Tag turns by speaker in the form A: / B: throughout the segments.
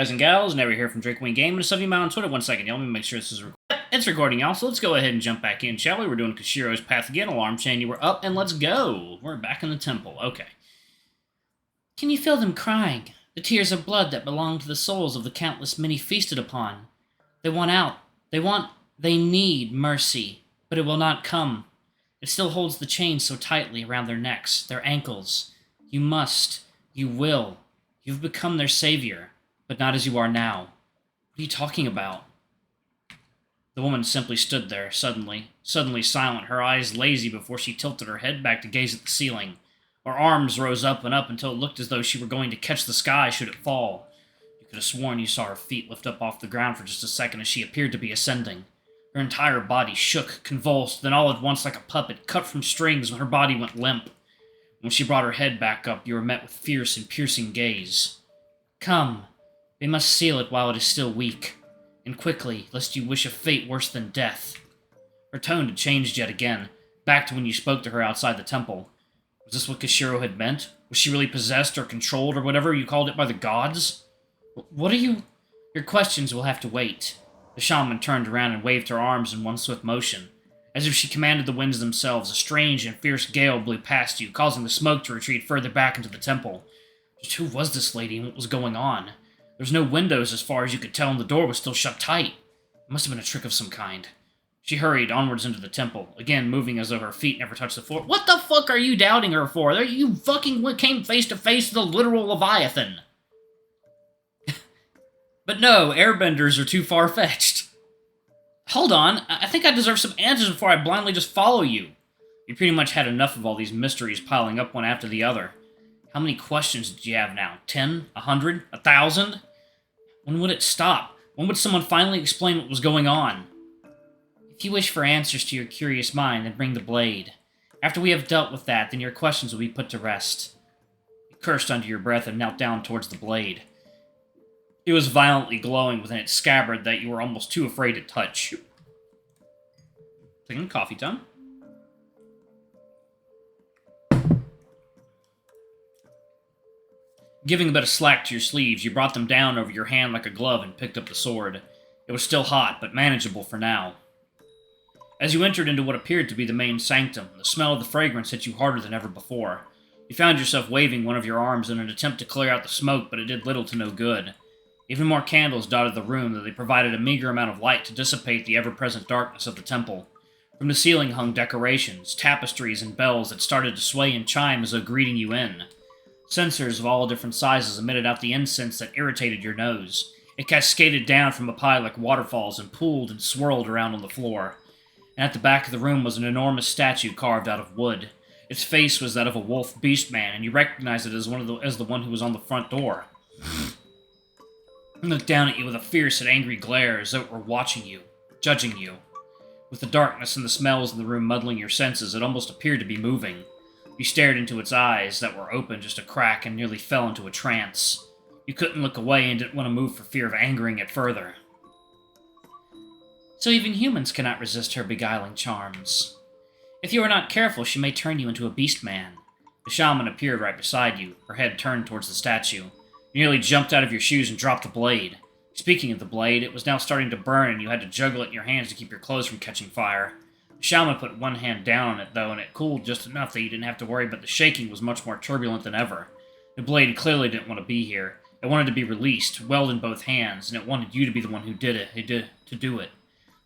A: guys and gals? Never here from Drake Wing Game. And stuff you on Twitter. 1 second, y'all. Let me make sure this is recording. It's recording, y'all. So let's go ahead and jump back in, shall we? We're doing Koshiro's Path again. Alarm chain, you were up, and let's go. We're back in the temple. Okay. Can you feel them crying? The tears of blood that belong to the souls of the countless many feasted upon. They want out. They need mercy, but it will not come. It still holds the chain so tightly around their necks, their ankles. You must. You will. You've become their savior, but not as you are now. What are you talking about? The woman simply stood there, suddenly silent, her eyes lazy before she tilted her head back to gaze at the ceiling. Her arms rose up and up until it looked as though she were going to catch the sky should it fall. You could have sworn you saw her feet lift up off the ground for just a second as she appeared to be ascending. Her entire body shook, convulsed, then all at once like a puppet, cut from strings when her body went limp. When she brought her head back up, you were met with fierce and piercing gaze. Come, we must seal it while it is still weak, and quickly, lest you wish a fate worse than death. Her tone had changed yet again, back to when you spoke to her outside the temple. Was this what Koshiro had meant? Was she really possessed or controlled or whatever you called it by the gods? What are you... Your questions will have to wait. The shaman turned around and waved her arms in one swift motion. As if she commanded the winds themselves, a strange and fierce gale blew past you, causing the smoke to retreat further back into the temple. Just who was this lady and what was going on? There was no windows as far as you could tell, and the door was still shut tight. It must have been a trick of some kind. She hurried onwards into the temple, again moving as though her feet never touched the floor. What the fuck are you doubting her for? You fucking came face to face with a literal Leviathan. But no, airbenders are too far-fetched. Hold on, I think I deserve some answers before I blindly just follow you. You pretty much had enough of all these mysteries piling up one after the other. How many questions did you have now? 10? 100? 1,000? When would it stop? When would someone finally explain what was going on? If you wish for answers to your curious mind, then bring the blade. After we have dealt with that, then your questions will be put to rest. You cursed under your breath and knelt down towards the blade. It was violently glowing within its scabbard that you were almost too afraid to touch. Taking coffee time. Giving a bit of slack to your sleeves, you brought them down over your hand like a glove and picked up the sword. It was still hot, but manageable for now. As you entered into what appeared to be the main sanctum, the smell of the fragrance hit you harder than ever before. You found yourself waving one of your arms in an attempt to clear out the smoke, but it did little to no good. Even more candles dotted the room, though they provided a meager amount of light to dissipate the ever-present darkness of the temple. From the ceiling hung decorations, tapestries, and bells that started to sway and chime as though greeting you in. Censers of all different sizes emitted out the incense that irritated your nose. It cascaded down from a pile like waterfalls and pooled and swirled around on the floor. And at the back of the room was an enormous statue carved out of wood. Its face was that of a wolf beast man, and you recognized it as the one who was on the front door. It looked down at you with a fierce and angry glare as though it were watching you, judging you. With the darkness and the smells in the room muddling your senses, it almost appeared to be moving. You stared into its eyes that were open just a crack and nearly fell into a trance. You couldn't look away and didn't want to move for fear of angering it further. So even humans cannot resist her beguiling charms. If you are not careful, she may turn you into a beast man. The shaman appeared right beside you, her head turned towards the statue. You nearly jumped out of your shoes and dropped the blade. Speaking of the blade, it was now starting to burn and you had to juggle it in your hands to keep your clothes from catching fire. The shaman put one hand down on it, though, and it cooled just enough that you didn't have to worry, but the shaking was much more turbulent than ever. The blade clearly didn't want to be here. It wanted to be released, weld in both hands, and it wanted you to be the one who did it, to do it.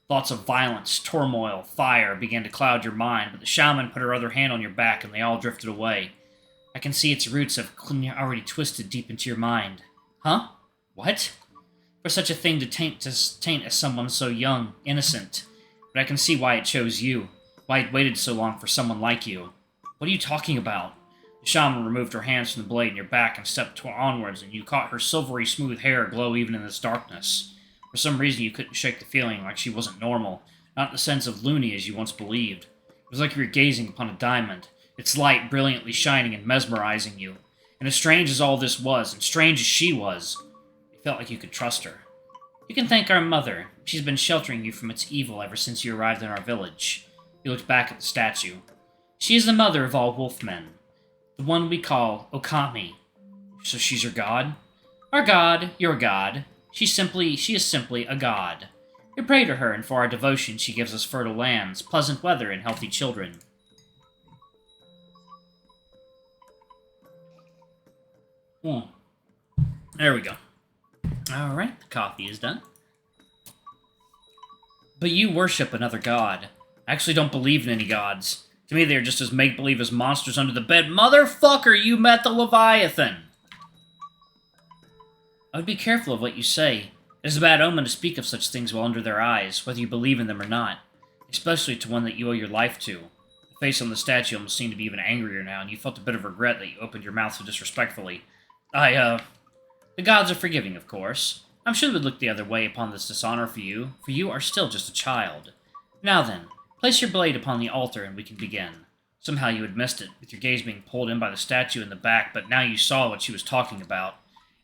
A: Thoughts of violence, turmoil, fire began to cloud your mind, but the shaman put her other hand on your back and they all drifted away. I can see its roots have already twisted deep into your mind. Huh? What? For such a thing to taint as someone so young, innocent. But I can see why it chose you, why it waited so long for someone like you. What are you talking about? The shaman removed her hands from the blade in your back and stepped onwards, and you caught her silvery smooth hair glow even in this darkness. For some reason you couldn't shake the feeling like she wasn't normal, not in the sense of loony as you once believed. It was like you were gazing upon a diamond, its light brilliantly shining and mesmerizing you. And as strange as all this was, and strange as she was, you felt like you could trust her. You can thank our mother. She's been sheltering you from its evil ever since you arrived in our village. You looked back at the statue. She is the mother of all wolfmen. The one we call Okami. So she's your god? Our god, your god. She is simply a god. We pray to her, and for our devotion she gives us fertile lands, pleasant weather, and healthy children. There we go. Alright, the coffee is done. But you worship another god. I actually don't believe in any gods. To me, they're just as make-believe as monsters under the bed. Motherfucker, you met the Leviathan! I would be careful of what you say. It is a bad omen to speak of such things while under their eyes, whether you believe in them or not. Especially to one that you owe your life to. The face on the statue almost seemed to be even angrier now, and you felt a bit of regret that you opened your mouth so disrespectfully. The gods are forgiving, of course. I'm sure they would look the other way upon this dishonor for you are still just a child. Now then, place your blade upon the altar and we can begin. Somehow you had missed it, with your gaze being pulled in by the statue in the back, but now you saw what she was talking about.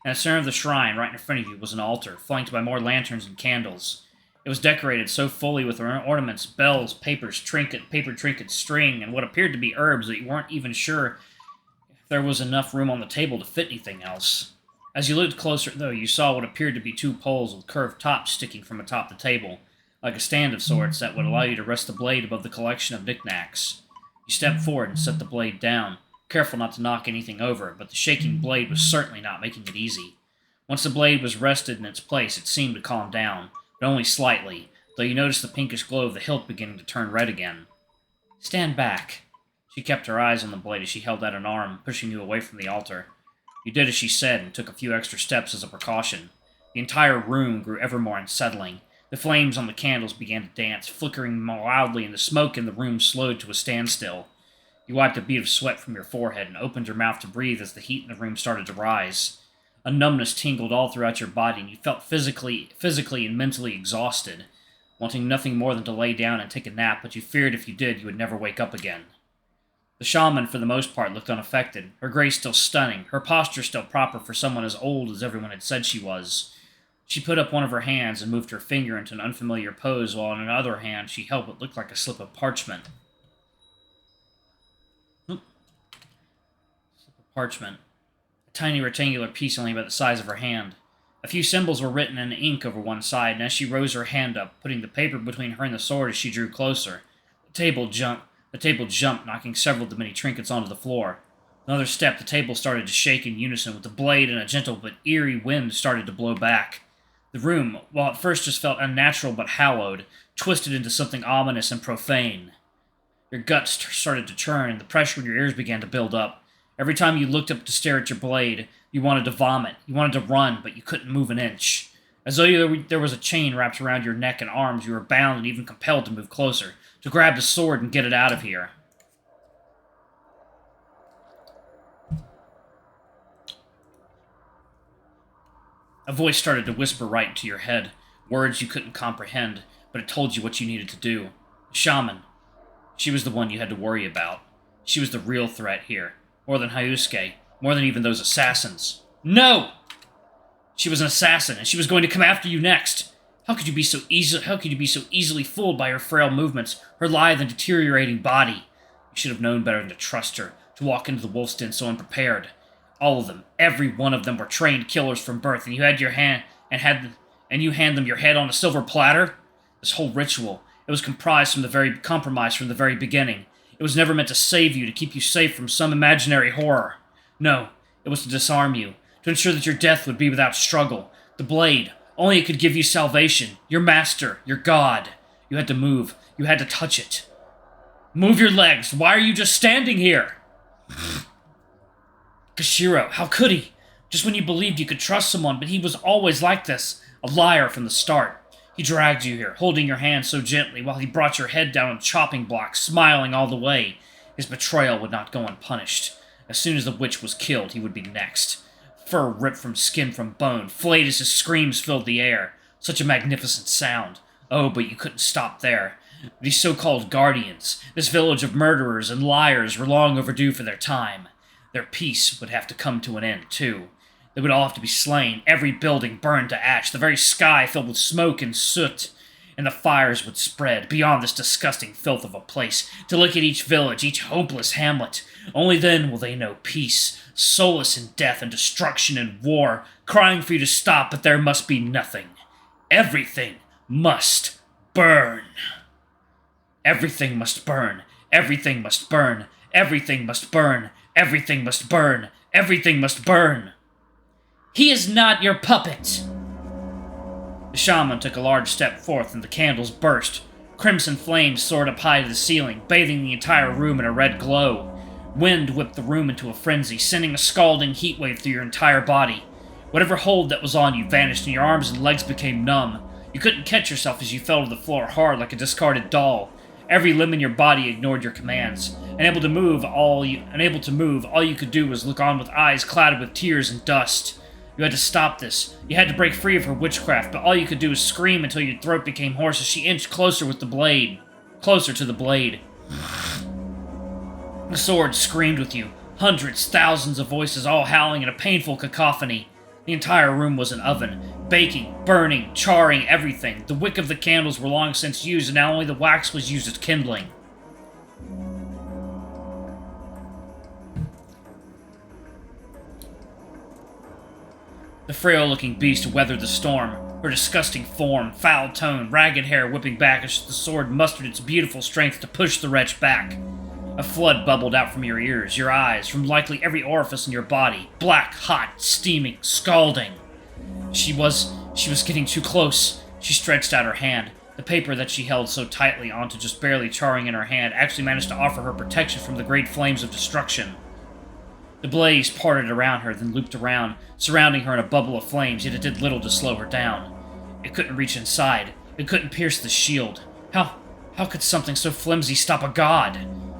A: In the center of the shrine, right in front of you, was an altar, flanked by more lanterns and candles. It was decorated so fully with ornaments, bells, paper trinkets, string, and what appeared to be herbs that you weren't even sure if there was enough room on the table to fit anything else. As you looked closer, though, you saw what appeared to be two poles with curved tops sticking from atop the table, like a stand of sorts that would allow you to rest the blade above the collection of knickknacks. You stepped forward and set the blade down, careful not to knock anything over, but the shaking blade was certainly not making it easy. Once the blade was rested in its place, it seemed to calm down, but only slightly, though you noticed the pinkish glow of the hilt beginning to turn red again. Stand back. She kept her eyes on the blade as she held out an arm, pushing you away from the altar. You did as she said and took a few extra steps as a precaution. The entire room grew ever more unsettling. The flames on the candles began to dance, flickering more loudly, and the smoke in the room slowed to a standstill. You wiped a bead of sweat from your forehead and opened your mouth to breathe as the heat in the room started to rise. A numbness tingled all throughout your body, and you felt physically and mentally exhausted, wanting nothing more than to lay down and take a nap, but you feared if you did, you would never wake up again. The shaman, for the most part, looked unaffected, her grace still stunning, her posture still proper for someone as old as everyone had said she was. She put up one of her hands and moved her finger into an unfamiliar pose, while in another hand she held what looked like a slip of parchment. Slip of parchment. A tiny rectangular piece only about the size of her hand. A few symbols were written in ink over one side, and as she rose her hand up, putting the paper between her and the sword as she drew closer, the table jumped, knocking several of the many trinkets onto the floor. Another step, the table started to shake in unison with the blade, and a gentle but eerie wind started to blow back. The room, while at first just felt unnatural but hallowed, twisted into something ominous and profane. Your guts started to churn, and the pressure in your ears began to build up. Every time you looked up to stare at your blade, you wanted to vomit. You wanted to run, but you couldn't move an inch. As though there was a chain wrapped around your neck and arms, you were bound and even compelled to move closer, to grab the sword and get it out of here. A voice started to whisper right into your head, words you couldn't comprehend, but it told you what you needed to do. The shaman. She was the one you had to worry about. She was the real threat here. More than Hyusuke. More than even those assassins. No! She was an assassin, and she was going to come after you next. How could you be so easily fooled by her frail movements, her lithe and deteriorating body? You should have known better than to trust her, to walk into the wolf's den so unprepared. All of them, every one of them, were trained killers from birth, and you hand them your head on a silver platter? This whole ritual, it was compromised from the very beginning. It was never meant to save you, to keep you safe from some imaginary horror. No, it was to disarm you, to ensure that your death would be without struggle. The blade, only it could give you salvation, your master, your god. You had to move, you had to touch it. Move your legs, why are you just standing here? Koshiro, how could he? Just when you believed you could trust someone, but he was always like this, a liar from the start. He dragged you here, holding your hand so gently, while he brought your head down on chopping blocks, smiling all the way. His betrayal would not go unpunished. As soon as the witch was killed, he would be next. Fur ripped from skin from bone, flayed as his screams filled the air. Such a magnificent sound. Oh, but you couldn't stop there. These so-called guardians, this village of murderers and liars, were long overdue for their time. Their peace would have to come to an end, too. They would all have to be slain, every building burned to ash, the very sky filled with smoke and soot. and the fires would spread beyond this disgusting filth of a place to look at each village, each hopeless hamlet. Only then will they know peace, solace in death and destruction and war, crying for you to stop, but there must be nothing. Everything must burn. Everything must burn. Everything must burn. Everything must burn. Everything must burn. Everything must burn. He is not your puppet. The shaman took a large step forth, and the candles burst. Crimson flames soared up high to the ceiling, bathing the entire room in a red glow. Wind whipped the room into a frenzy, sending a scalding heat wave through your entire body. Whatever hold that was on you vanished, and your arms and legs became numb. You couldn't catch yourself as you fell to the floor hard like a discarded doll. Every limb in your body ignored your commands. Unable to move, all you could do was look on with eyes clouded with tears and dust. You had to stop this. You had to break free of her witchcraft, but all you could do was scream until your throat became hoarse as she inched closer with the blade. Closer to the blade. The sword screamed with you. Hundreds, thousands of voices all howling in a painful cacophony. The entire room was an oven, baking, burning, charring everything. The wick of the candles were long since used, and now only the wax was used as kindling. The frail-looking beast weathered the storm, her disgusting form, foul tone, ragged hair whipping back as the sword mustered its beautiful strength to push the wretch back. A flood bubbled out from your ears, your eyes, from likely every orifice in your body, black, hot, steaming, scalding. She was getting too close. She stretched out her hand. The paper that she held so tightly onto just barely charring in her hand actually managed to offer her protection from the great flames of destruction. The blaze parted around her, then looped around, surrounding her in a bubble of flames, yet it did little to slow her down. It couldn't reach inside. It couldn't pierce the shield. How could something so flimsy stop a god?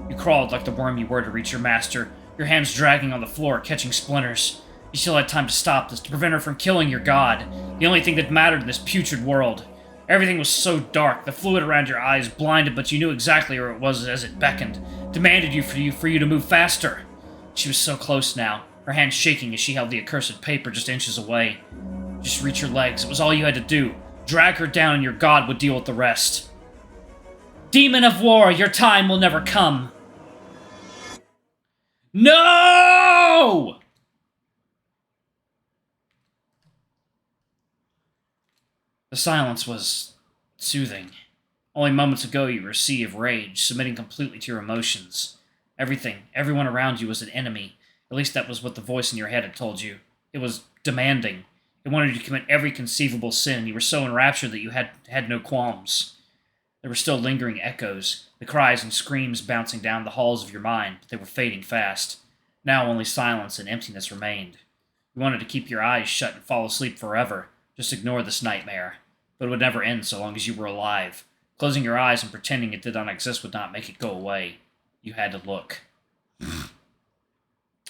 A: You crawled like the worm you were to reach your master, your hands dragging on the floor, catching splinters. You still had time to stop this, to prevent her from killing your god, the only thing that mattered in this putrid world. Everything was so dark, the fluid around your eyes blinded, but you knew exactly where it was as it beckoned, demanded for you to move faster. She was so close now, her hand shaking as she held the accursed paper just inches away. Just reach your legs, it was all you had to do. Drag her down and your god would deal with the rest. Demon of war, your time will never come. No! The silence was soothing. Only moments ago you were a sea of rage, submitting completely to your emotions. Everyone around you was an enemy. At least that was what the voice in your head had told you. It was demanding. It wanted you to commit every conceivable sin, and you were so enraptured that you had no qualms. There were still lingering echoes, the cries and screams bouncing down the halls of your mind, but they were fading fast. Now only silence and emptiness remained. You wanted to keep your eyes shut and fall asleep forever, just ignore this nightmare. But it would never end so long as you were alive. Closing your eyes and pretending it did not exist would not make it go away. You had to look.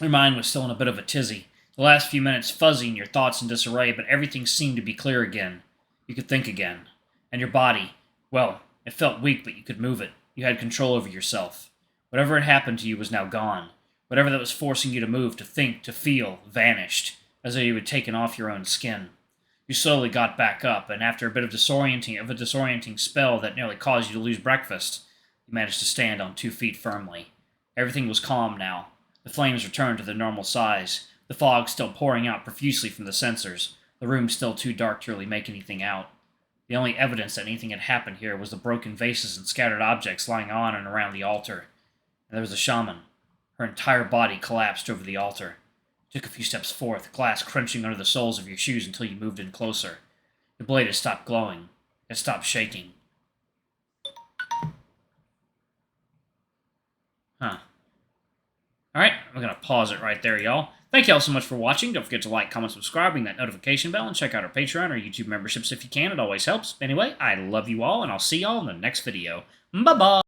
A: Your mind was still in a bit of a tizzy, the last few minutes fuzzy and your thoughts in disarray, but everything seemed to be clear again. You could think again. And your body, well, it felt weak, but you could move it. You had control over yourself. Whatever had happened to you was now gone. Whatever that was forcing you to move, to think, to feel, vanished, as though you had taken off your own skin. You slowly got back up, and after a bit of a disorienting spell that nearly caused you to lose breakfast, you managed to stand on 2 feet firmly. Everything was calm now. The flames returned to their normal size, the fog still pouring out profusely from the sensors, the room still too dark to really make anything out. The only evidence that anything had happened here was the broken vases and scattered objects lying on and around the altar. And there was a shaman. Her entire body collapsed over the altar. You took a few steps forth, glass crunching under the soles of your shoes until you moved in closer. The blade had stopped glowing. It stopped shaking. Huh. Alright, I'm going to pause it right there, y'all. Thank y'all so much for watching. Don't forget to like, comment, subscribe, ring that notification bell, and check out our Patreon or YouTube memberships if you can. It always helps. Anyway, I love you all, and I'll see y'all in the next video. Bye-bye!